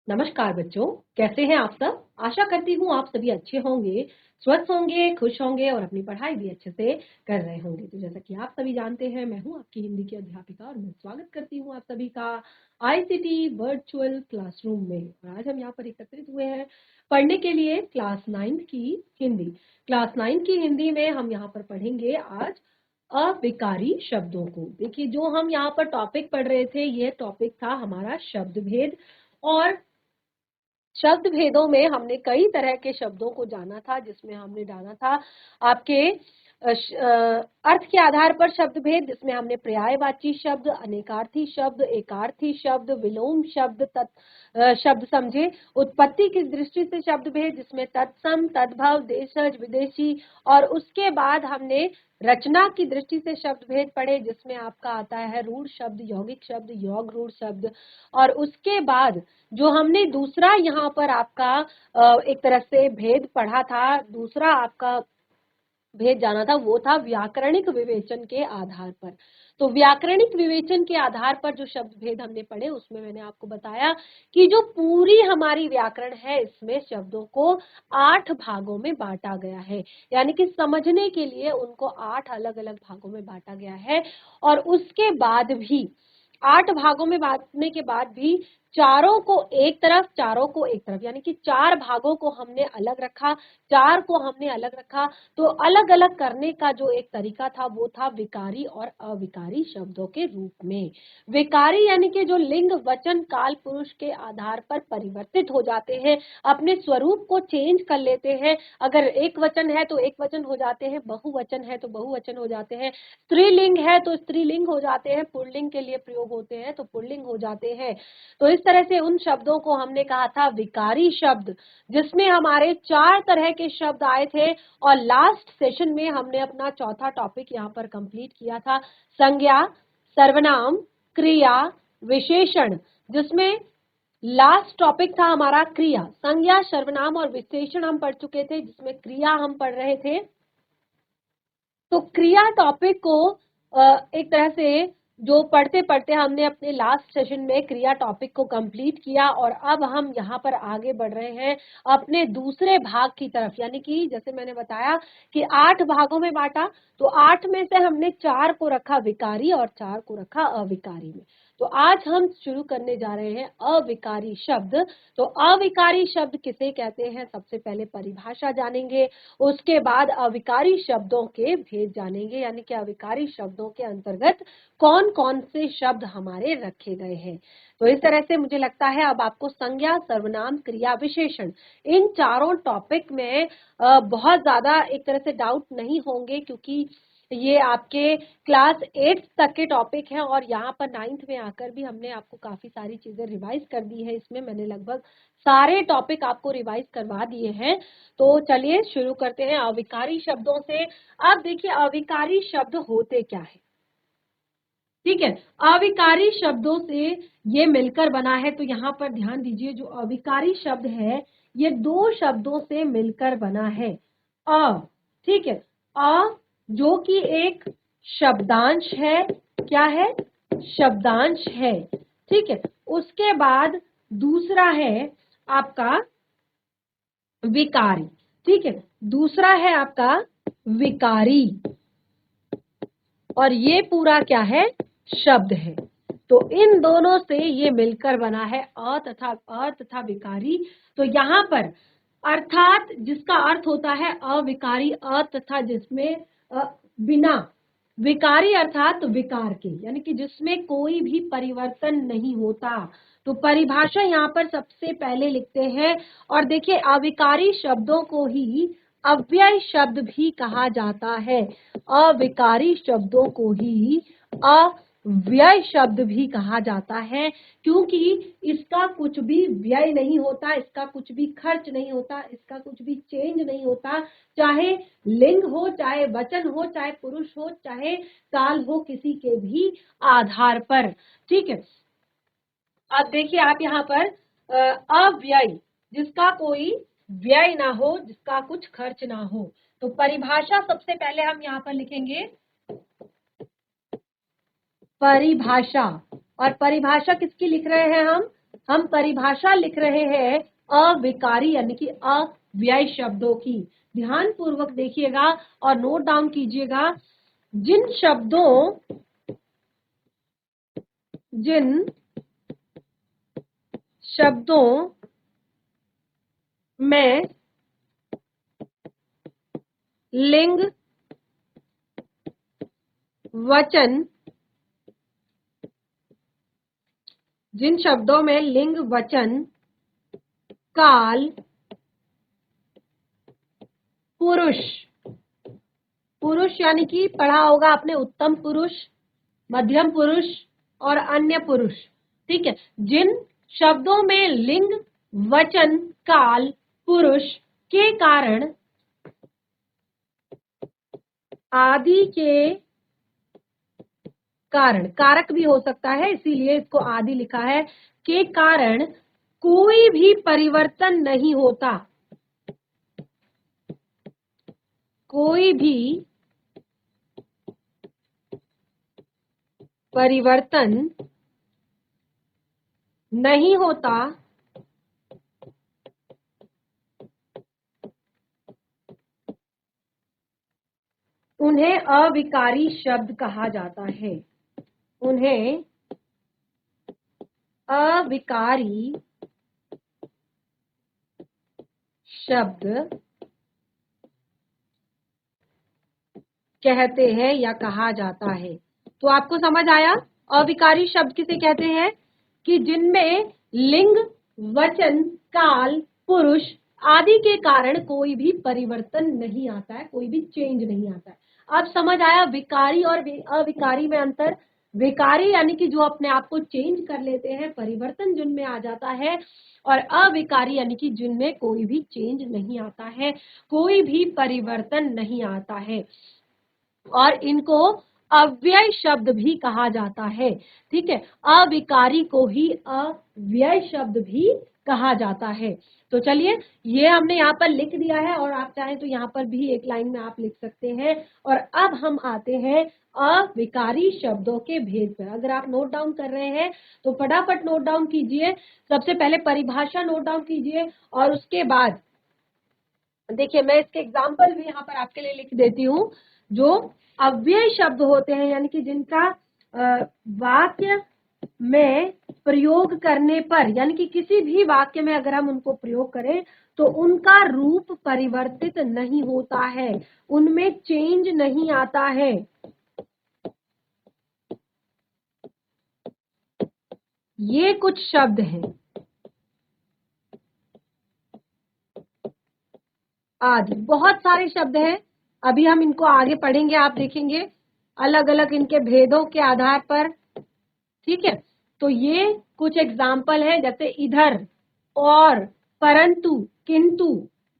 नमस्कार बच्चों, कैसे हैं आप सब। आशा करती हूँ आप सभी अच्छे होंगे, स्वस्थ होंगे, खुश होंगे और अपनी पढ़ाई भी अच्छे से कर रहे होंगे। तो जैसा कि आप सभी जानते हैं, मैं हूँ आपकी हिंदी की अध्यापिका और मैं स्वागत करती हूँ आप सभी का आईसीटी वर्चुअल क्लासरूम में। और आज हम यहाँ पर एकत्रित हुए हैं पढ़ने के लिए क्लास 9 की हिंदी। क्लास 9 की हिंदी में हम यहाँ पर पढ़ेंगे आज अविकारी शब्दों को। देखिए, जो हम यहाँ पर टॉपिक पढ़ रहे थे, ये टॉपिक था हमारा शब्द भेद। और शब्द भेदों में हमने कई तरह के शब्दों को जाना था, जिसमें हमने जाना था आपके अर्थ के आधार पर शब्द भेद, जिसमें हमने पर्यायवाची शब्द, अनेकार्थी शब्द, एकार्थी शब्द, विलोम शब्द, शब्द समझे, उत्पत्ति की दृष्टि से शब्द भेद, जिसमें तत्सम, तद्भव, देशज, विदेशी, और उसके बाद हमने रचना की दृष्टि से शब्द भेद पढ़े, जिसमें आपका आता है रूढ़ शब्द, यौगिक शब्द, योग रूढ़ शब्द। और उसके बाद जो हमने दूसरा यहाँ पर आपका एक तरह से भेद पढ़ा था, दूसरा आपका भेद जाना था, वो था व्याकरणिक विवेचन के आधार पर। तो व्याकरणिक विवेचन के आधार पर जो शब्द भेद हमने पढ़े, उसमें मैंने आपको बताया कि जो पूरी हमारी व्याकरण है, इसमें शब्दों को 8 भागों में बांटा गया है। यानी कि समझने के लिए उनको 8 अलग अलग भागों में बांटा गया है। और उसके बाद भी 8 भागों में बांटने के बाद भी चारों को एक तरफ, चारों को एक तरफ, यानी कि 4 भागों को हमने अलग रखा, 4 को हमने अलग रखा। तो अलग अलग करने का जो एक तरीका था, वो था विकारी और अविकारी शब्दों के रूप में। विकारी यानी कि जो लिंग, वचन, काल, पुरुष के आधार पर परिवर्तित हो जाते हैं, अपने स्वरूप को चेंज कर लेते हैं। अगर एक वचन है तो एक वचन हो जाते हैं, बहुवचन है तो बहुवचन हो जाते हैं, स्त्रीलिंग है तो स्त्रीलिंग हो जाते हैं, पुल्लिंग के लिए प्रयोग होते हैं तो पुल्लिंग हो जाते हैं। तो इस तरह से उन शब्दों को हमने कहा था विकारी शब्द, जिसमें हमारे 4 तरह के शब्द आए थे। और लास्ट सेशन में हमने अपना चौथा टॉपिक यहाँ पर कंप्लीट किया था, संज्ञा, सर्वनाम, क्रिया, विशेषण, जिसमें लास्ट टॉपिक था हमारा क्रिया। संज्ञा, सर्वनाम और विशेषण हम पढ़ चुके थे, जिसमें क्रिया हम पढ़ रहे थे। तो क्रिया टॉपिक को एक तरह से जो पढ़ते पढ़ते हमने अपने लास्ट सेशन में क्रिया टॉपिक को कंप्लीट किया। और अब हम यहाँ पर आगे बढ़ रहे हैं अपने दूसरे भाग की तरफ। यानी कि जैसे मैंने बताया कि 8 भागों में बांटा, तो 8 में से हमने 4 को रखा विकारी और 4 को रखा अविकारी में। तो आज हम शुरू करने जा रहे हैं अविकारी शब्द। तो अविकारी शब्द किसे कहते हैं, सबसे पहले परिभाषा जानेंगे, उसके बाद अविकारी शब्दों के भेद जानेंगे, यानी कि अविकारी शब्दों के अंतर्गत कौन कौन से शब्द हमारे रखे गए हैं। तो इस तरह से मुझे लगता है अब आपको संज्ञा, सर्वनाम, क्रिया, विशेषण, इन चारों टॉपिक में बहुत ज्यादा एक तरह से डाउट नहीं होंगे, क्योंकि ये आपके क्लास 8 तक के टॉपिक हैं। और यहाँ पर 9th में आकर भी हमने आपको काफी सारी चीजें रिवाइज कर दी है। इसमें मैंने लगभग सारे टॉपिक आपको रिवाइज करवा दिए हैं। तो चलिए शुरू करते हैं अविकारी शब्दों से। अब देखिए, अविकारी शब्द होते क्या है। ठीक है, अविकारी शब्दों से ये मिलकर बना है। तो यहाँ पर ध्यान दीजिए, जो अविकारी शब्द है ये 2 शब्दों से मिलकर बना है। अ, ठीक है, अ जो कि एक शब्दांश है। क्या है? शब्दांश है। ठीक है, उसके बाद दूसरा है आपका विकारी। ठीक है, दूसरा है आपका विकारी, और ये पूरा क्या है? शब्द है। तो इन दोनों से ये मिलकर बना है अ तथा विकारी। तो यहाँ पर अर्थात जिसका अर्थ होता है अविकारी, अ तथा जिसमें बिना, विकारी अर्थात विकार के, यानी कि जिसमें कोई भी परिवर्तन नहीं होता। तो परिभाषा यहाँ पर सबसे पहले लिखते हैं। और देखिए, अविकारी शब्दों को ही अव्यय शब्द भी कहा जाता है। अविकारी शब्दों को ही अव्यय शब्द भी कहा जाता है, क्योंकि इसका कुछ भी व्यय नहीं होता, इसका कुछ भी खर्च नहीं होता, इसका कुछ भी चेंज नहीं होता। चाहे लिंग हो, चाहे वचन हो, चाहे पुरुष हो, चाहे काल हो, किसी के भी आधार पर। ठीक है, अब देखिए आप यहाँ पर अव्यय, जिसका कोई व्यय ना हो, जिसका कुछ खर्च ना हो। तो परिभाषा सबसे पहले हम यहाँ पर लिखेंगे परिभाषा। और परिभाषा किसकी लिख रहे हैं हम? हम परिभाषा लिख रहे हैं अविकारी यानी कि अव्यय शब्दों की। ध्यान पूर्वक देखिएगा और नोट डाउन कीजिएगा। जिन शब्दों में लिंग वचन, जिन शब्दों में लिंग वचन काल पुरुष, पुरुष यानी कि पढ़ा होगा आपने उत्तम पुरुष, मध्यम पुरुष और अन्य पुरुष, ठीक है। जिन शब्दों में लिंग वचन काल पुरुष के कारण आदि के कारण, कारक भी हो सकता है इसीलिए इसको आदि लिखा है, के कारण कोई भी परिवर्तन नहीं होता, कोई भी परिवर्तन नहीं होता, उन्हें अविकारी शब्द कहा जाता है। उन्हें अविकारी शब्द कहते हैं या कहा जाता है। तो आपको समझ आया अविकारी शब्द किसे कहते हैं? कि जिनमें लिंग वचन काल पुरुष आदि के कारण कोई भी परिवर्तन नहीं आता है, कोई भी चेंज नहीं आता है। अब समझ आया विकारी और अविकारी में अंतर। विकारी यानी कि जो अपने आप को चेंज कर लेते हैं, परिवर्तन जिनमें आ जाता है, और अविकारी यानी कि जिनमें कोई भी चेंज नहीं आता है, कोई भी परिवर्तन नहीं आता है, और इनको अव्यय शब्द भी कहा जाता है। ठीक है, अविकारी को ही अव्यय शब्द भी कहा जाता है। तो चलिए ये हमने यहाँ पर लिख दिया है, और आप चाहें तो यहाँ पर भी एक लाइन में आप लिख सकते हैं। और अब हम आते हैं अविकारी शब्दों के भेद पर। अगर आप नोट डाउन कर रहे हैं तो फटाफट नोट डाउन कीजिए। सबसे पहले परिभाषा नोट डाउन कीजिए, और उसके बाद देखिए मैं इसके एग्जाम्पल भी यहाँ पर आपके लिए लिख देती हूँ। जो अव्यय शब्द होते हैं यानी कि जिनका वाक्य में प्रयोग करने पर, यानी कि किसी भी वाक्य में अगर हम उनको प्रयोग करें तो उनका रूप परिवर्तित नहीं होता है, उनमें चेंज नहीं आता है। ये कुछ शब्द हैं आदि, बहुत सारे शब्द हैं, अभी हम इनको आगे पढ़ेंगे, आप देखेंगे अलग अलग इनके भेदों के आधार पर। ठीक है, तो ये कुछ एग्जाम्पल है, जैसे इधर, और, परंतु, किंतु,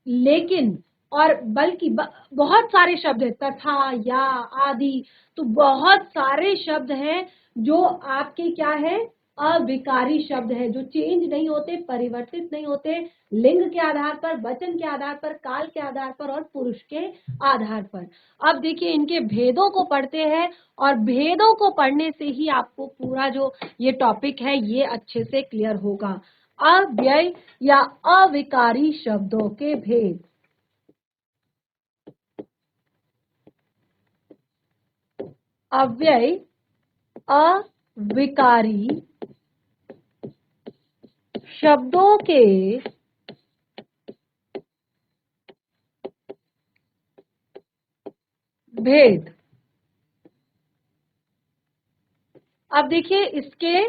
लेकिन, और, बल्कि, बहुत सारे शब्द है, तथा, या, आदि। तो बहुत सारे शब्द हैं जो आपके क्या है, अविकारी शब्द है, जो चेंज नहीं होते, परिवर्तित नहीं होते, लिंग के आधार पर, वचन के आधार पर, काल के आधार पर और पुरुष के आधार पर। अब देखिए इनके भेदों को पढ़ते हैं, और भेदों को पढ़ने से ही आपको पूरा जो ये टॉपिक है ये अच्छे से क्लियर होगा। अव्यय या अविकारी शब्दों के भेद। अव्यय अविकारी शब्दों के भेद। अब देखिए इसके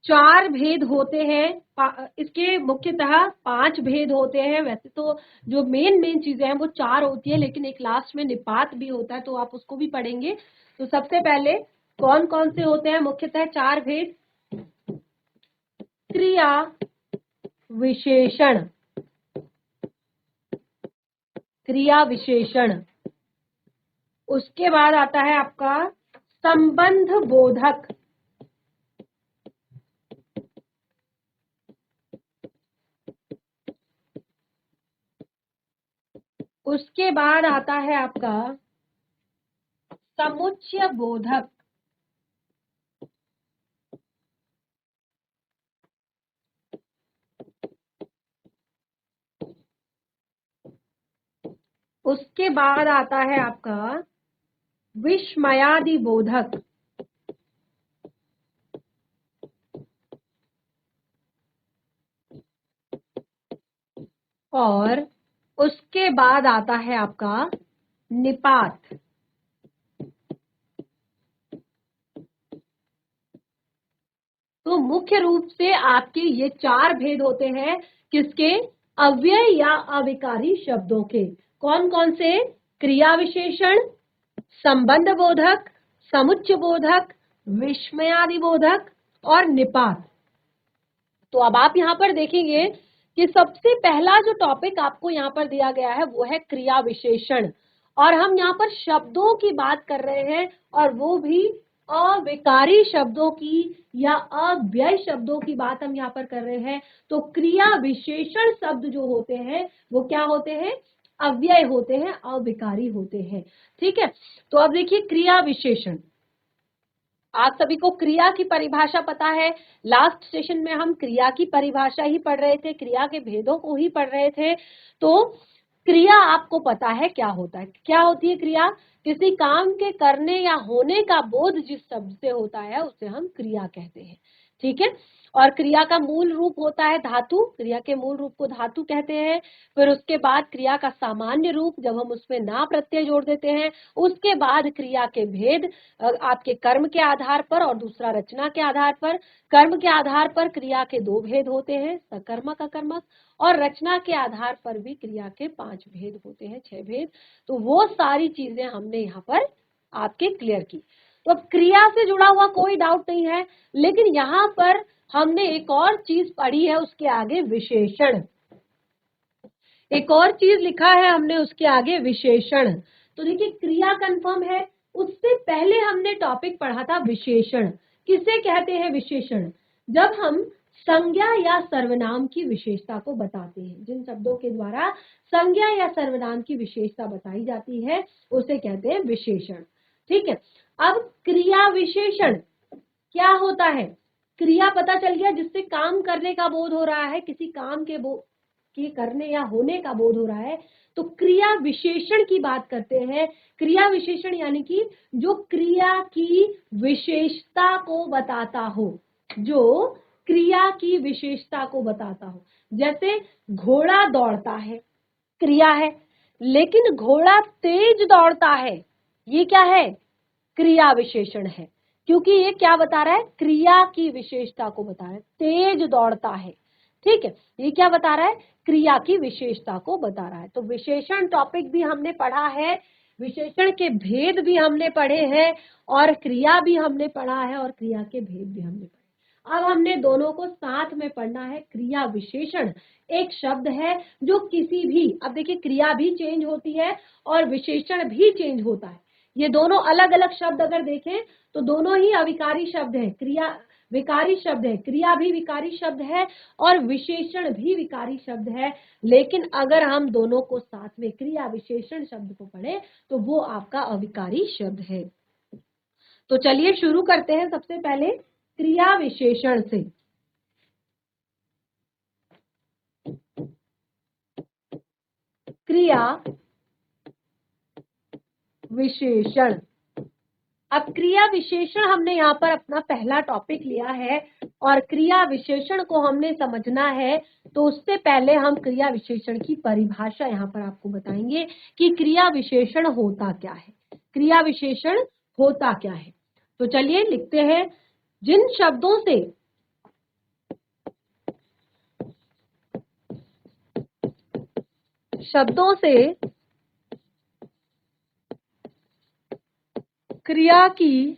4 भेद होते हैं, इसके मुख्यतः 5 भेद होते हैं। वैसे तो जो मेन चीजें हैं वो 4 होती है, लेकिन एक लास्ट में निपात भी होता है, तो आप उसको भी पढ़ेंगे। तो सबसे पहले कौन कौन से होते हैं? मुख्यतः 4 भेद। क्रिया विशेषण, क्रिया विशेषण, उसके बाद आता है आपका संबंध बोधक, उसके बाद आता है आपका समुच्चय बोधक, उसके बाद आता है आपका विस्मयादि बोधक, और उसके बाद आता है आपका निपात। तो मुख्य रूप से आपके ये 4 भेद होते हैं, किसके? अव्यय या अविकारी शब्दों के। कौन कौन से? क्रिया विशेषण, संबंध बोधक, समुच्चय बोधक, विस्मयादि बोधक और निपात। तो अब आप यहाँ पर देखेंगे कि सबसे पहला जो टॉपिक आपको यहाँ पर दिया गया है वो है क्रिया विशेषण, और हम यहाँ पर शब्दों की बात कर रहे हैं, और वो भी अविकारी शब्दों की या अव्यय शब्दों की बात हम यहाँ पर कर रहे हैं। तो क्रिया विशेषण शब्द जो होते हैं वो क्या होते हैं? अव्यय होते हैं, अविकारी होते हैं। ठीक है, तो अब देखिए क्रिया विशेषण। आप सभी को क्रिया की परिभाषा पता है। लास्ट सेशन में हम क्रिया की परिभाषा ही पढ़ रहे थे, क्रिया के भेदों को ही पढ़ रहे थे। तो क्रिया आपको पता है क्या होता है? क्या होती है क्रिया? किसी काम के करने या होने का बोध जिस शब्द से होता है उसे हम क्रिया कहते हैं। ठीक है, और क्रिया का मूल रूप होता है धातु, क्रिया के मूल रूप को धातु कहते हैं। फिर उसके बाद क्रिया का सामान्य रूप, जब हम उसमें ना प्रत्यय जोड़ देते हैं। उसके बाद क्रिया के भेद, आपके कर्म के आधार पर और दूसरा रचना के आधार पर। कर्म के आधार पर क्रिया के 2 भेद होते हैं, सकर्मक अकर्मक, और रचना के आधार पर भी क्रिया के 5 भेद होते हैं, 6 भेद। तो वो सारी चीजें हमने यहाँ पर आपके क्लियर की। तो अब क्रिया से जुड़ा हुआ कोई डाउट नहीं है, लेकिन यहाँ पर हमने एक और चीज पढ़ी है, उसके आगे विशेषण। एक और चीज लिखा है हमने उसके आगे, विशेषण। तो देखिए क्रिया कंफर्म है, उससे पहले हमने टॉपिक पढ़ा था विशेषण। किसे कहते हैं विशेषण? जब हम संज्ञा या सर्वनाम की विशेषता को बताते हैं, जिन शब्दों के द्वारा संज्ञा या सर्वनाम की विशेषता बताई जाती है उसे कहते हैं विशेषण। ठीक है, अब क्रिया विशेषण क्या होता है? क्रिया पता चल गया, जिससे काम करने का बोध हो रहा है, किसी काम के करने या होने का बोध हो रहा है। तो क्रिया विशेषण की बात करते हैं। क्रिया विशेषण यानी कि जो क्रिया की विशेषता को बताता हो, जो क्रिया की विशेषता को बताता हो। जैसे घोड़ा दौड़ता है, क्रिया है, लेकिन घोड़ा तेज दौड़ता है, ये क्या है? क्रिया विशेषण है, क्योंकि ये क्या बता रहा है? क्रिया की विशेषता को बता रहा है, तेज दौड़ता है। ठीक है, ये क्या बता रहा है? क्रिया की विशेषता को बता रहा है। तो विशेषण टॉपिक भी हमने पढ़ा है, विशेषण के भेद भी हमने पढ़े हैं, और क्रिया भी हमने पढ़ा है, और क्रिया के भेद भी हमने पढ़े। अब हमने दोनों को साथ में पढ़ना है। क्रिया विशेषण एक शब्द है जो किसी भी, अब देखिए क्रिया भी चेंज होती है और विशेषण भी चेंज होता है। ये दोनों अलग अलग शब्द अगर देखें तो दोनों ही अविकारी शब्द है, क्रिया विकारी शब्द है, क्रिया भी विकारी शब्द है और विशेषण भी विकारी शब्द है। लेकिन अगर हम दोनों को साथ में क्रिया विशेषण शब्द को पढ़े तो वो आपका अविकारी शब्द है। तो चलिए शुरू करते हैं सबसे पहले क्रिया विशेषण से। क्रिया विशेषण, अब क्रिया विशेषण हमने यहाँ पर अपना पहला टॉपिक लिया है, और क्रिया विशेषण को हमने समझना है। तो उससे पहले हम क्रिया विशेषण की परिभाषा यहाँ पर आपको बताएंगे कि क्रिया विशेषण होता क्या है। क्रिया विशेषण होता क्या है? तो चलिए लिखते हैं। जिन शब्दों से क्रिया की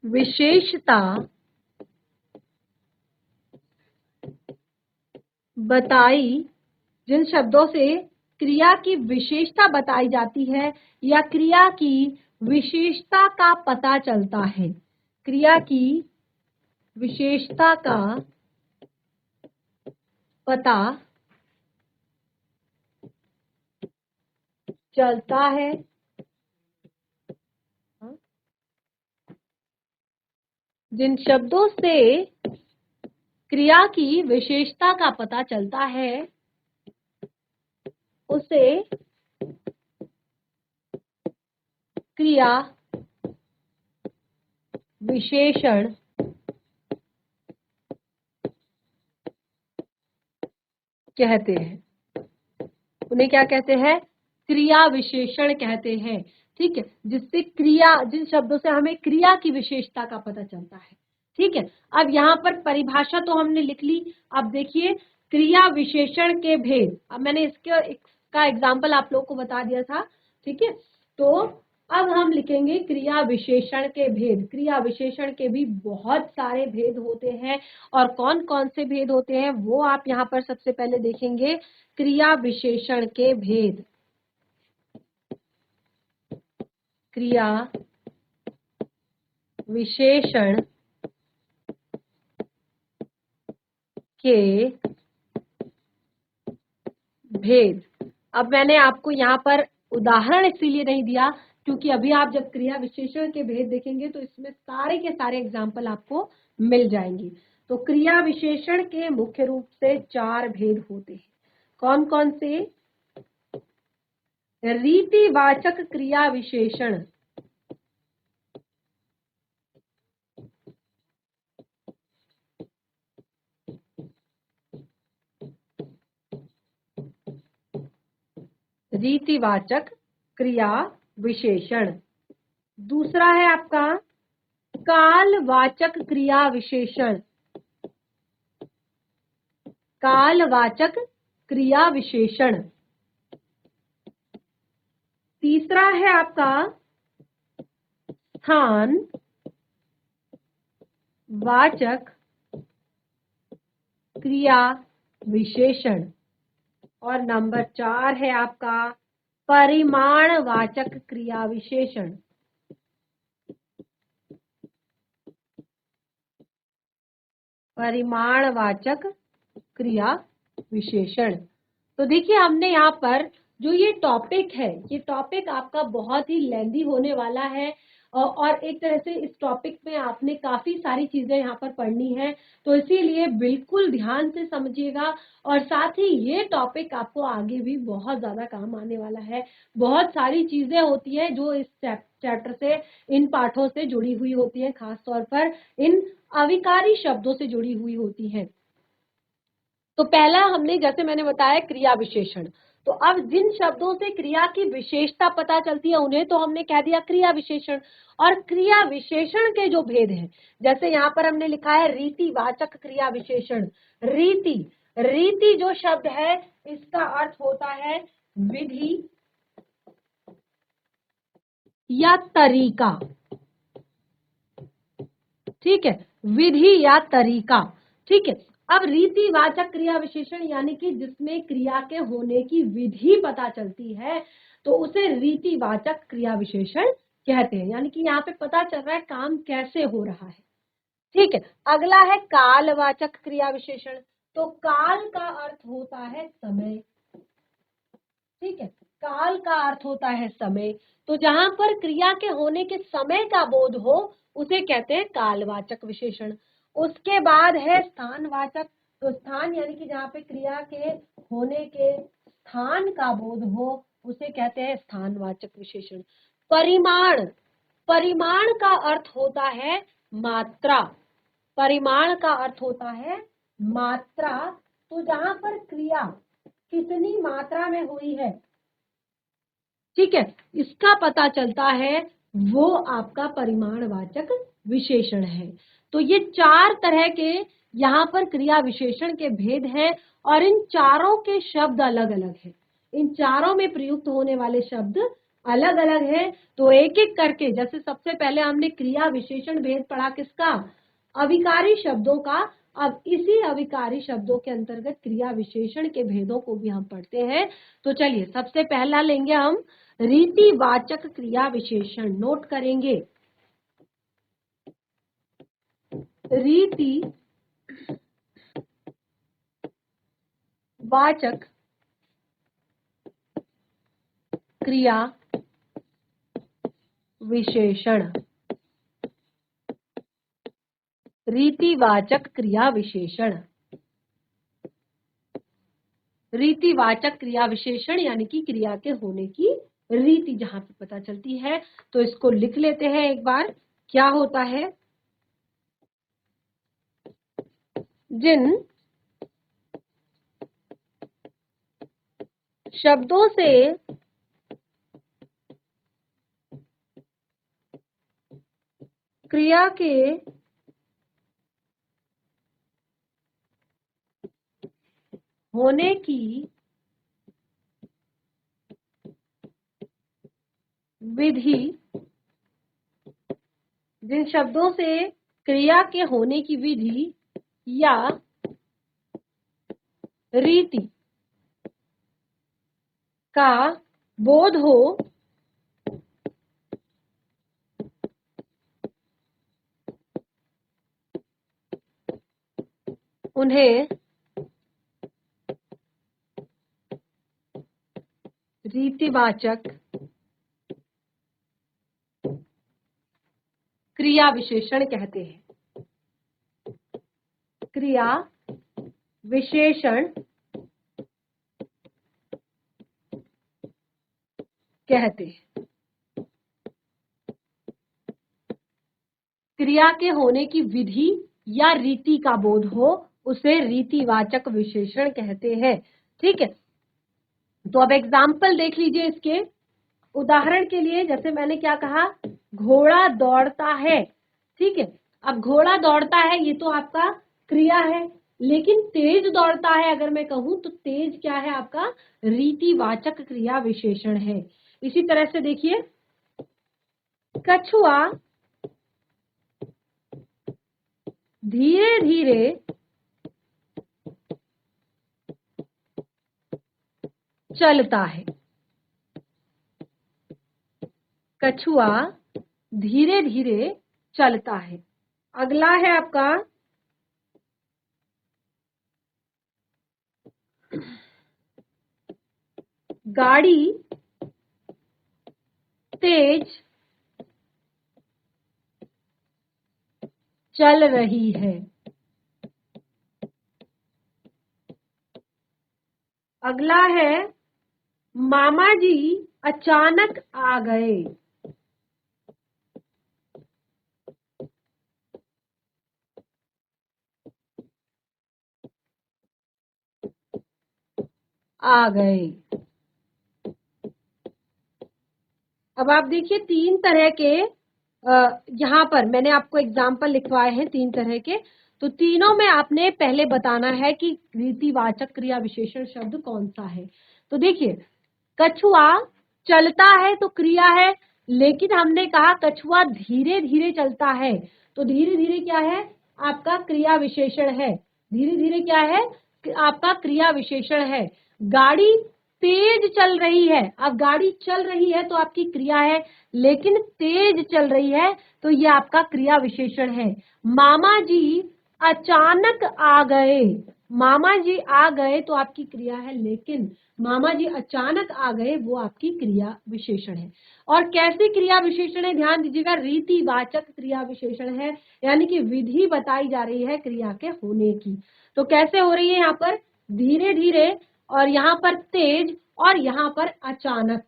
विशेषता बताई, जिन शब्दों से क्रिया की विशेषता बताई जाती है या क्रिया की विशेषता का पता चलता है, क्रिया की विशेषता का पता चलता है, जिन शब्दों से क्रिया की विशेषता का पता चलता है उसे क्रिया विशेषण कहते हैं। उन्हें क्या कहते हैं? क्रिया विशेषण कहते हैं। ठीक है, जिससे क्रिया, जिन शब्दों से हमें क्रिया की विशेषता का पता चलता है। ठीक है, अब यहाँ पर परिभाषा तो हमने लिख ली। अब देखिए क्रिया विशेषण के भेद, अब मैंने इसका एग्जाम्पल आप लोग को बता दिया था। ठीक है, तो अब हम लिखेंगे क्रिया विशेषण के भेद। क्रिया विशेषण के भी बहुत सारे भेद होते हैं, और कौन कौन से भेद होते हैं वो आप यहाँ पर सबसे पहले देखेंगे। क्रिया विशेषण के भेद, क्रिया विशेषण के भेद। अब मैंने आपको यहाँ पर उदाहरण इसीलिए नहीं दिया क्योंकि अभी आप जब क्रिया विशेषण के भेद देखेंगे तो इसमें सारे के सारे एग्जाम्पल आपको मिल जाएंगे। तो क्रिया विशेषण के मुख्य रूप से 4 भेद होते हैं। कौन कौन से? रीतिवाचक क्रिया विशेषण, रीतिवाचक क्रिया विशेषण। दूसरा है आपका कालवाचक क्रिया विशेषण, कालवाचक क्रिया विशेषण। तीसरा है आपका स्थान वाचक क्रिया विशेषण। और नंबर 4 है आपका परिमाणवाचक क्रिया विशेषण। परिमाणवाचक क्रिया विशेषण। तो देखिए हमने यहाँ पर जो ये टॉपिक है, ये टॉपिक आपका बहुत ही लेंदी होने वाला है, और एक तरह से इस टॉपिक में आपने काफी सारी चीजें यहाँ पर पढ़नी है। तो इसीलिए बिल्कुल ध्यान से समझिएगा, और साथ ही ये टॉपिक आपको आगे भी बहुत ज्यादा काम आने वाला है। बहुत सारी चीजें होती है जो इस चैप्टर से, इन पाठों से जुड़ी हुई होती है, खास तौर पर इन अविकारी शब्दों से जुड़ी हुई होती है। तो पहला हमने, जैसे मैंने बताया, क्रिया विशेषण। तो अब जिन शब्दों से क्रिया की विशेषता पता चलती है उन्हें तो हमने कह दिया क्रिया विशेषण। और क्रिया विशेषण के जो भेद हैं, जैसे यहाँ पर हमने लिखा है रीतिवाचक क्रिया विशेषण। रीति, रीति जो शब्द है इसका अर्थ होता है विधि या तरीका। ठीक है, विधि या तरीका। ठीक है, अब रीतिवाचक क्रिया विशेषण यानी कि जिसमें क्रिया के होने की विधि पता चलती है तो उसे रीतिवाचक क्रिया विशेषण कहते हैं। यानी कि यहाँ पे पता चल रहा है काम कैसे हो रहा है। ठीक है, अगला है कालवाचक क्रिया विशेषण। तो काल का अर्थ होता है समय। ठीक है, काल का अर्थ होता है समय। तो जहां पर क्रिया के होने के समय का बोध हो उसे कहते हैं कालवाचक विशेषण। उसके बाद है स्थानवाचक। तो स्थान यानी कि जहां पे क्रिया के होने के स्थान का बोध हो उसे कहते हैं स्थानवाचक विशेषण। परिमाण, परिमाण का अर्थ होता है मात्रा। परिमाण का अर्थ होता है मात्रा। तो जहां पर क्रिया कितनी मात्रा में हुई है, ठीक है, इसका पता चलता है, वो आपका परिमाणवाचक विशेषण है। तो ये 4 तरह के यहाँ पर क्रिया विशेषण के भेद हैं, और इन चारों के शब्द अलग अलग हैं। इन चारों में प्रयुक्त होने वाले शब्द अलग अलग हैं। तो एक एक करके, जैसे सबसे पहले हमने क्रिया विशेषण भेद पढ़ा किसका? अविकारी शब्दों का। अब इसी अविकारी शब्दों के अंतर्गत क्रिया विशेषण के भेदों को भी हम पढ़ते हैं। तो चलिए सबसे पहला लेंगे हम रीतिवाचक क्रिया विशेषण। नोट करेंगे, रीति वाचक क्रिया विशेषण। रीतिवाचक क्रिया विशेषण। रीतिवाचक क्रिया विशेषण यानी कि क्रिया के होने की रीति जहां पे पता चलती है। तो इसको लिख लेते हैं एक बार। क्या होता है? जिन शब्दों से क्रिया के होने की विधि, जिन शब्दों से क्रिया के होने की विधि या रीति का बोध हो, उन्हें रीतिवाचक क्रिया विशेषण कहते हैं। क्रिया विशेषण कहते हैं। क्रिया के होने की विधि या रीति का बोध हो उसे रीतिवाचक विशेषण कहते हैं। ठीक है, तो अब एग्जाम्पल देख लीजिए इसके। उदाहरण के लिए जैसे मैंने क्या कहा, घोड़ा दौड़ता है। ठीक है, अब घोड़ा दौड़ता है ये तो आपका क्रिया है, लेकिन तेज दौड़ता है अगर मैं कहूं तो तेज क्या है? आपका रीतिवाचक क्रिया विशेषण है। इसी तरह से देखिए, कछुआ धीरे धीरे चलता है। कछुआ धीरे धीरे चलता है। अगला है आपका गाड़ी तेज चल रही है। अगला है मामा जी अचानक आ गए। आ गए। अब आप देखिए तीन तरह के यहाँ पर मैंने आपको एग्जाम्पल लिखवाए हैं तीन तरह के। तो तीनों में आपने पहले बताना है कि रीतिवाचक क्रिया विशेषण शब्द कौन सा है। तो देखिए, कछुआ चलता है तो क्रिया है, लेकिन हमने कहा कछुआ धीरे धीरे चलता है, तो धीरे धीरे क्या है? आपका क्रिया विशेषण है। धीरे धीरे क्या है? आपका क्रिया विशेषण है। गाड़ी तेज चल रही है। अब गाड़ी चल रही है तो आपकी क्रिया है, लेकिन तेज चल रही है तो ये आपका क्रिया विशेषण है। मामा जी अचानक आ गए। मामा जी आ गए तो आपकी क्रिया है, लेकिन मामा जी अचानक आ गए वो आपकी क्रिया विशेषण है। और कैसी क्रिया विशेषण है? ध्यान दीजिएगा, रीतिवाचक क्रिया विशेषण है, यानी कि विधि बताई जा रही है क्रिया के होने की। तो कैसे हो रही है? यहाँ पर धीरे धीरे, और यहाँ पर तेज, और यहाँ पर अचानक।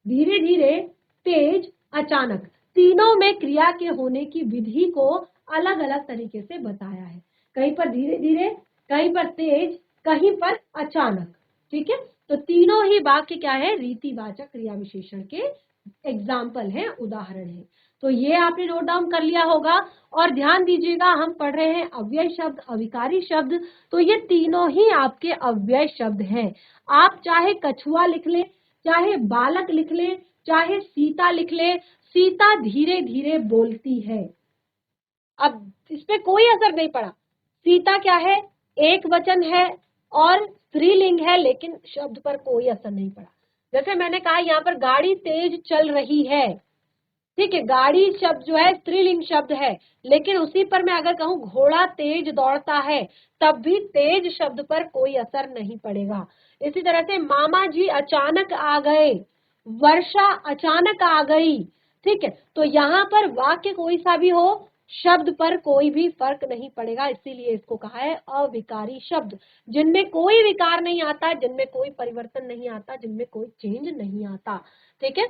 धीरे धीरे, तेज, अचानक, तीनों में क्रिया के होने की विधि को अलग अलग तरीके से बताया है। कहीं पर धीरे धीरे, कहीं पर तेज, कहीं पर अचानक। ठीक है, तो तीनों ही वाक्य क्या है? रीतिवाचक क्रिया विशेषण के एग्जाम्पल हैं, उदाहरण है। तो ये आपने नोट डाउन कर लिया होगा। और ध्यान दीजिएगा, हम पढ़ रहे हैं अव्यय शब्द, अविकारी शब्द, तो ये तीनों ही आपके अव्यय शब्द हैं। आप चाहे कछुआ लिख लें, चाहे बालक लिख लें, चाहे सीता लिख लें, सीता धीरे धीरे बोलती है। अब इस पे कोई असर नहीं पड़ा। सीता क्या है? एक वचन है और स्त्रीलिंग है, लेकिन शब्द पर कोई असर नहीं पड़ा। जैसे मैंने कहा यहाँ पर गाड़ी तेज चल रही है। ठीक है, गाड़ी शब्द जो है स्त्रीलिंग शब्द है, लेकिन उसी पर मैं अगर कहूँ घोड़ा तेज दौड़ता है, तब भी तेज शब्द पर कोई असर नहीं पड़ेगा। इसी तरह से मामा जी अचानक आ गए, वर्षा अचानक आ गई। ठीक है, तो यहाँ पर वाक्य कोई सा भी हो, शब्द पर कोई भी फर्क नहीं पड़ेगा, इसीलिए इसको कहा है अविकारी शब्द, जिनमें कोई विकार नहीं आता, जिनमें कोई परिवर्तन नहीं आता, जिनमें कोई चेंज नहीं आता। ठीक है,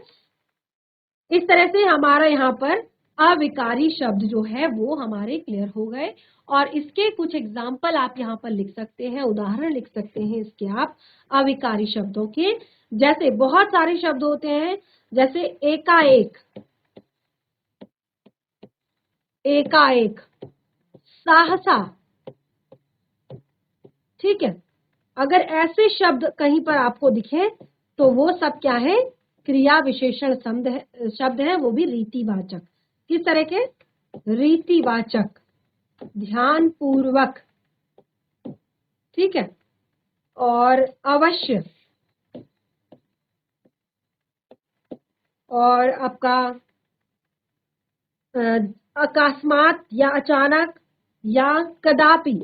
इस तरह से हमारा यहाँ पर अविकारी शब्द जो है वो हमारे क्लियर हो गए। और इसके कुछ एग्जाम्पल आप यहाँ पर लिख सकते हैं, उदाहरण लिख सकते हैं इसके आप अविकारी शब्दों के। जैसे बहुत सारे शब्द होते हैं, जैसे एकाएक, एकाएक, सहसा। ठीक है, अगर ऐसे शब्द कहीं पर आपको दिखे तो वो सब क्या है, क्रिया विशेषण शब्द है, वो भी रीतिवाचक। किस तरह के, रीतिवाचक, ध्यान पूर्वक। ठीक है, और अवश्य, और आपका अकस्मात या अचानक या कदापि।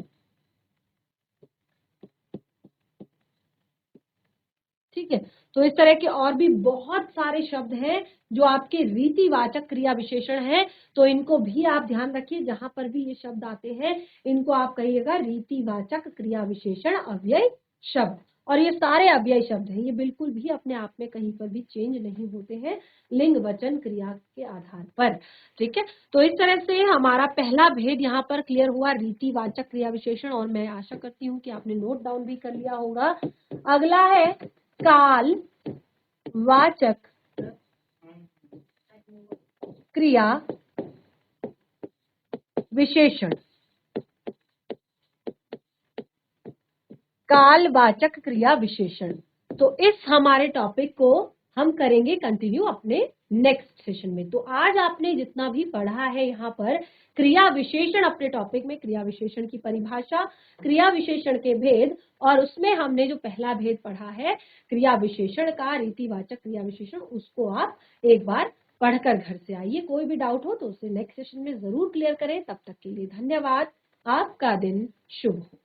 ठीक है, तो इस तरह के और भी बहुत सारे शब्द हैं जो आपके रीतिवाचक क्रिया विशेषण हैं, तो इनको भी आप ध्यान रखिए। जहां पर भी ये शब्द आते हैं इनको आप कहिएगा रीतिवाचक क्रिया विशेषण अव्यय शब्द। और ये सारे अव्यय शब्द हैं, ये बिल्कुल भी अपने आप में कहीं पर भी चेंज नहीं होते हैं लिंग वचन क्रिया के आधार पर। ठीक है, तो इस तरह से हमारा पहला भेद यहाँ पर क्लियर हुआ, रीतिवाचक क्रिया विशेषण। और मैं आशा करती हूँ कि आपने नोट डाउन भी कर लिया होगा। अगला है काल वाचक क्रिया विशेषण। कालवाचक क्रिया विशेषण, तो इस हमारे टॉपिक को हम करेंगे कंटिन्यू अपने नेक्स्ट सेशन में। तो आज आपने जितना भी पढ़ा है यहाँ पर क्रिया विशेषण, अपने टॉपिक में क्रिया विशेषण की परिभाषा, क्रिया विशेषण के भेद, और उसमें हमने जो पहला भेद पढ़ा है क्रिया विशेषण का, रीतिवाचक क्रिया विशेषण, उसको आप एक बार पढ़कर घर से आइए। कोई भी डाउट हो तो उसे नेक्स्ट सेशन में जरूर क्लियर करें। तब तक के लिए धन्यवाद। आपका दिन शुभ हो।